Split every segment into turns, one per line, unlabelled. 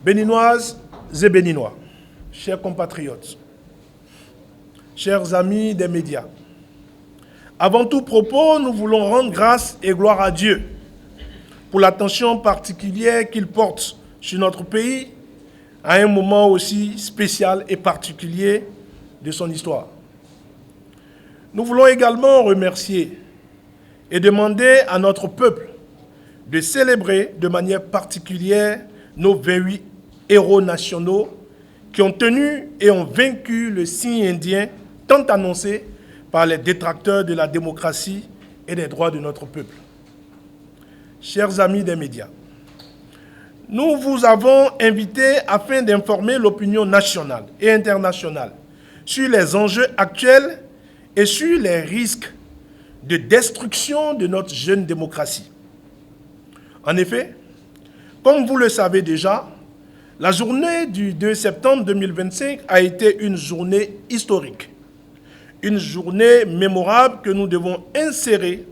Béninoises et Béninois, chers compatriotes, chers amis des médias, avant tout propos, nous voulons rendre grâce et gloire à Dieu pour l'attention particulière qu'il porte sur notre pays à un moment aussi spécial et particulier de son histoire. Nous voulons également remercier et demander à notre peuple de célébrer de manière particulière nos 28 héros nationaux qui ont tenu et ont vaincu le signe indien tant annoncé par les détracteurs de la démocratie et des droits de notre peuple. Chers amis des médias, nous vous avons invités afin d'informer l'opinion nationale et internationale sur les enjeux actuels et sur les risques de destruction de notre jeune démocratie. En effet, comme vous le savez déjà, la journée du 2 septembre 2025 a été une journée historique, une journée mémorable que nous devons insérer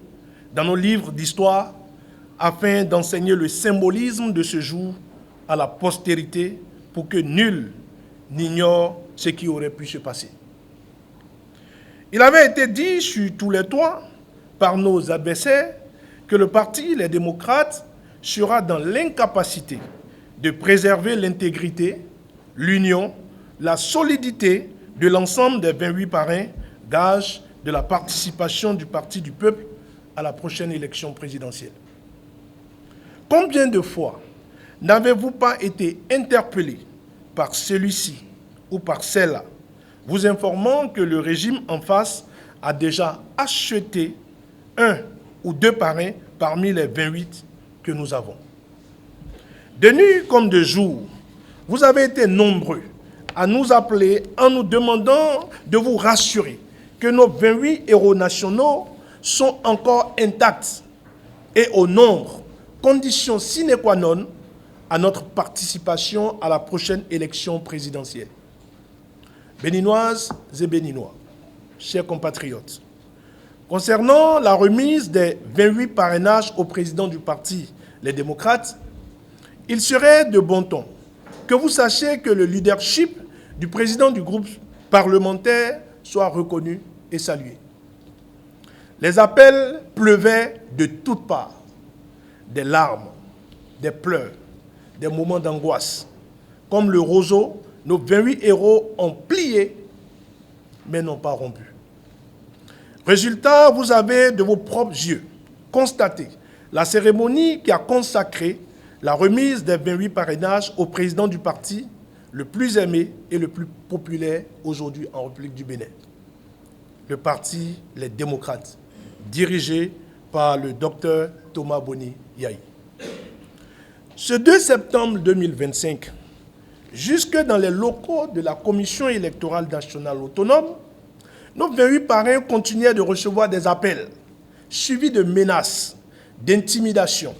dans nos livres d'histoire afin d'enseigner le symbolisme de ce jour à la postérité pour que nul n'ignore ce qui aurait pu se passer. Il avait été dit sur tous les toits par nos adversaires que le parti Les Démocrates sera dans l'incapacité de préserver l'intégrité, l'union, la solidité de l'ensemble des 28 parrains, gage de la participation du Parti du peuple à la prochaine élection présidentielle. Combien de fois n'avez-vous pas été interpellé par celui-ci ou par celle-là, vous informant que le régime en face a déjà acheté un ou deux parrains parmi les 28 que nous avons? De nuit comme de jour, vous avez été nombreux à nous appeler en nous demandant de vous rassurer que nos 28 héros nationaux sont encore intacts et au nombre, condition sine qua non à notre participation à la prochaine élection présidentielle. Béninoises et Béninois, chers compatriotes, concernant la remise des 28 parrainages au président du parti Les Démocrates, il serait de bon ton que vous sachiez que le leadership du président du groupe parlementaire soit reconnu et salué. Les appels pleuvaient de toutes parts, des larmes, des pleurs, des moments d'angoisse. Comme le roseau, nos 28 héros ont plié, mais n'ont pas rompu. Résultat, vous avez de vos propres yeux constaté la cérémonie qui a consacré la remise des 28 parrainages au président du parti le plus aimé et le plus populaire aujourd'hui en République du Bénin. Le parti Les Démocrates, dirigé par le docteur Thomas Boni Yahi. Ce 2 septembre 2025, jusque dans les locaux de la Commission électorale nationale autonome, nos 28 parrains continuaient de recevoir des appels, suivis de menaces, d'intimidation,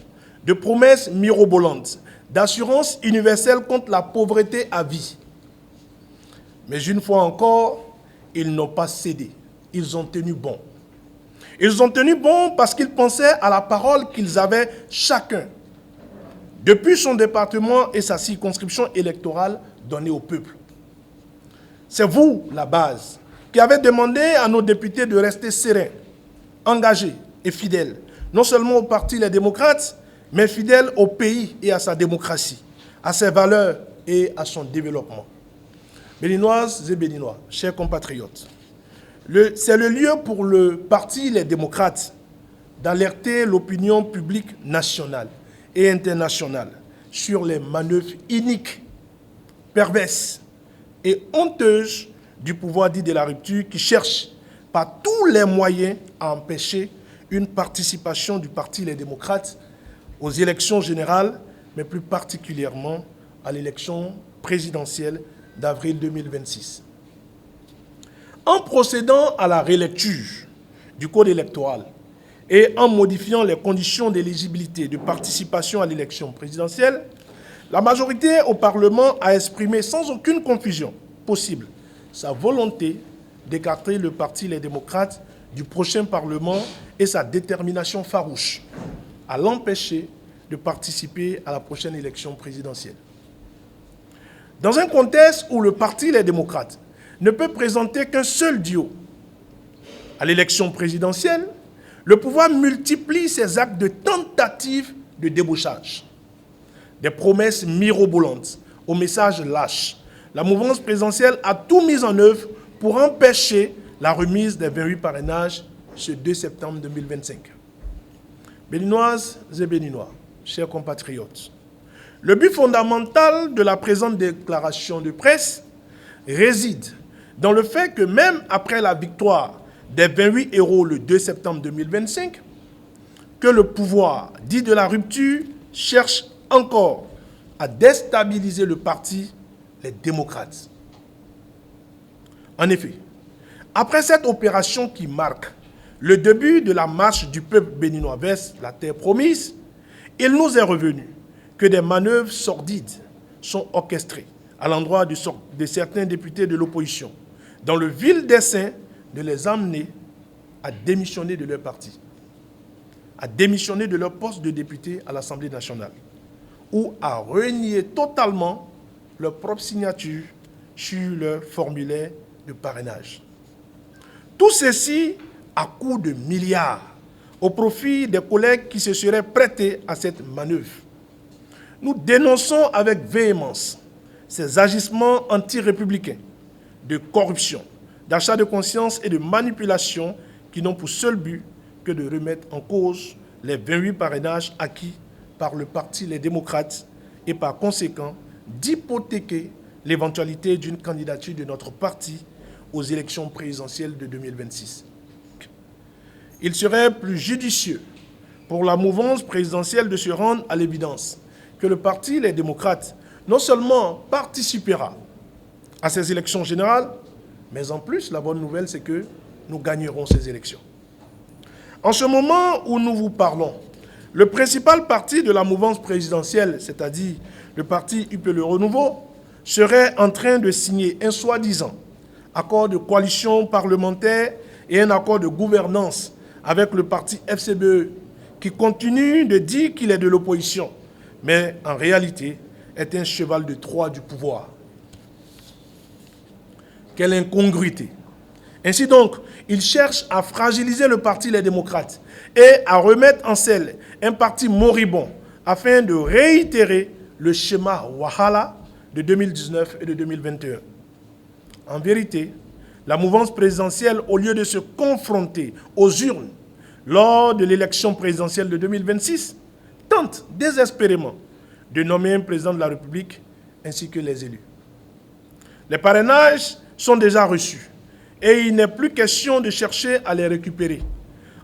de promesses mirobolantes, d'assurance universelle contre la pauvreté à vie. Mais une fois encore, ils n'ont pas cédé. Ils ont tenu bon. Ils ont tenu bon parce qu'ils pensaient à la parole qu'ils avaient chacun, depuis son département et sa circonscription électorale, donnée au peuple. C'est vous, la base, qui avez demandé à nos députés de rester sereins, engagés et fidèles, non seulement au Parti Les Démocrates, mais fidèles au pays et à sa démocratie, à ses valeurs et à son développement. Béninoises et Béninois, chers compatriotes, c'est le lieu pour le Parti Les Démocrates d'alerter l'opinion publique nationale et internationale sur les manœuvres iniques, perverses et honteuses du pouvoir dit de la rupture qui cherche par tous les moyens à empêcher une participation du Parti Les Démocrates aux élections générales, mais plus particulièrement à l'élection présidentielle d'avril 2026. En procédant à la relecture du code électoral et en modifiant les conditions d'éligibilité de participation à l'élection présidentielle, la majorité au Parlement a exprimé sans aucune confusion possible sa volonté d'écarter le Parti Les Démocrates du prochain Parlement et sa détermination farouche à l'empêcher de participer à la prochaine élection présidentielle. Dans un contexte où le Parti Les Démocrates ne peut présenter qu'un seul duo à l'élection présidentielle, le pouvoir multiplie ses actes de tentative de débauchage. Des promesses mirobolantes aux messages lâches. La mouvance présidentielle a tout mis en œuvre pour empêcher la remise des 28 parrainages ce 2 septembre 2025. Béninoises et Béninois, chers compatriotes, le but fondamental de la présente déclaration de presse réside dans le fait que même après la victoire des 28 héros le 2 septembre 2025, que le pouvoir dit de la rupture cherche encore à déstabiliser le parti Les Démocrates. En effet, après cette opération qui marque le début de la marche du peuple béninois vers la terre promise, il nous est revenu que des manœuvres sordides sont orchestrées à l'endroit de certains députés de l'opposition, dans le vil dessein de les amener à démissionner de leur parti, à démissionner de leur poste de député à l'Assemblée nationale, ou à renier totalement leur propre signature sur leur formulaire de parrainage. Tout ceci à coût de milliards, au profit des collègues qui se seraient prêtés à cette manœuvre. Nous dénonçons avec véhémence ces agissements anti-républicains de corruption, d'achat de conscience et de manipulation qui n'ont pour seul but que de remettre en cause les 28 parrainages acquis par le Parti Les Démocrates et par conséquent d'hypothéquer l'éventualité d'une candidature de notre parti aux élections présidentielles de 2026. Il serait plus judicieux pour la mouvance présidentielle de se rendre à l'évidence que le Parti Les Démocrates non seulement participera à ces élections générales, mais en plus, la bonne nouvelle, c'est que nous gagnerons ces élections. En ce moment où nous vous parlons, le principal parti de la mouvance présidentielle, c'est-à-dire le parti UP Le Renouveau, serait en train de signer un soi-disant accord de coalition parlementaire et un accord de gouvernance avec le parti FCBE, qui continue de dire qu'il est de l'opposition, mais en réalité est un cheval de Troie du pouvoir. Quelle incongruité! Ainsi donc, il cherche à fragiliser le Parti Les Démocrates et à remettre en selle un parti moribond afin de réitérer le schéma Wahala de 2019 et de 2021. En vérité, la mouvance présidentielle, au lieu de se confronter aux urnes lors de l'élection présidentielle de 2026, tente désespérément de nommer un président de la République ainsi que les élus. Les parrainages sont déjà reçus et il n'est plus question de chercher à les récupérer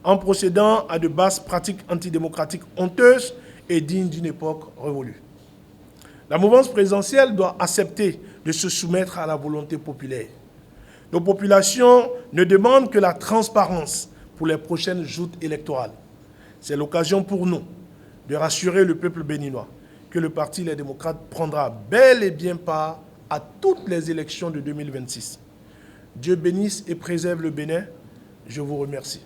en procédant à de basses pratiques antidémocratiques honteuses et dignes d'une époque révolue. La mouvance présidentielle doit accepter de se soumettre à la volonté populaire. Nos populations ne demandent que la transparence pour les prochaines joutes électorales. C'est l'occasion pour nous de rassurer le peuple béninois que le Parti Les Démocrates prendra bel et bien part à toutes les élections de 2026. Dieu bénisse et préserve le Bénin. Je vous remercie.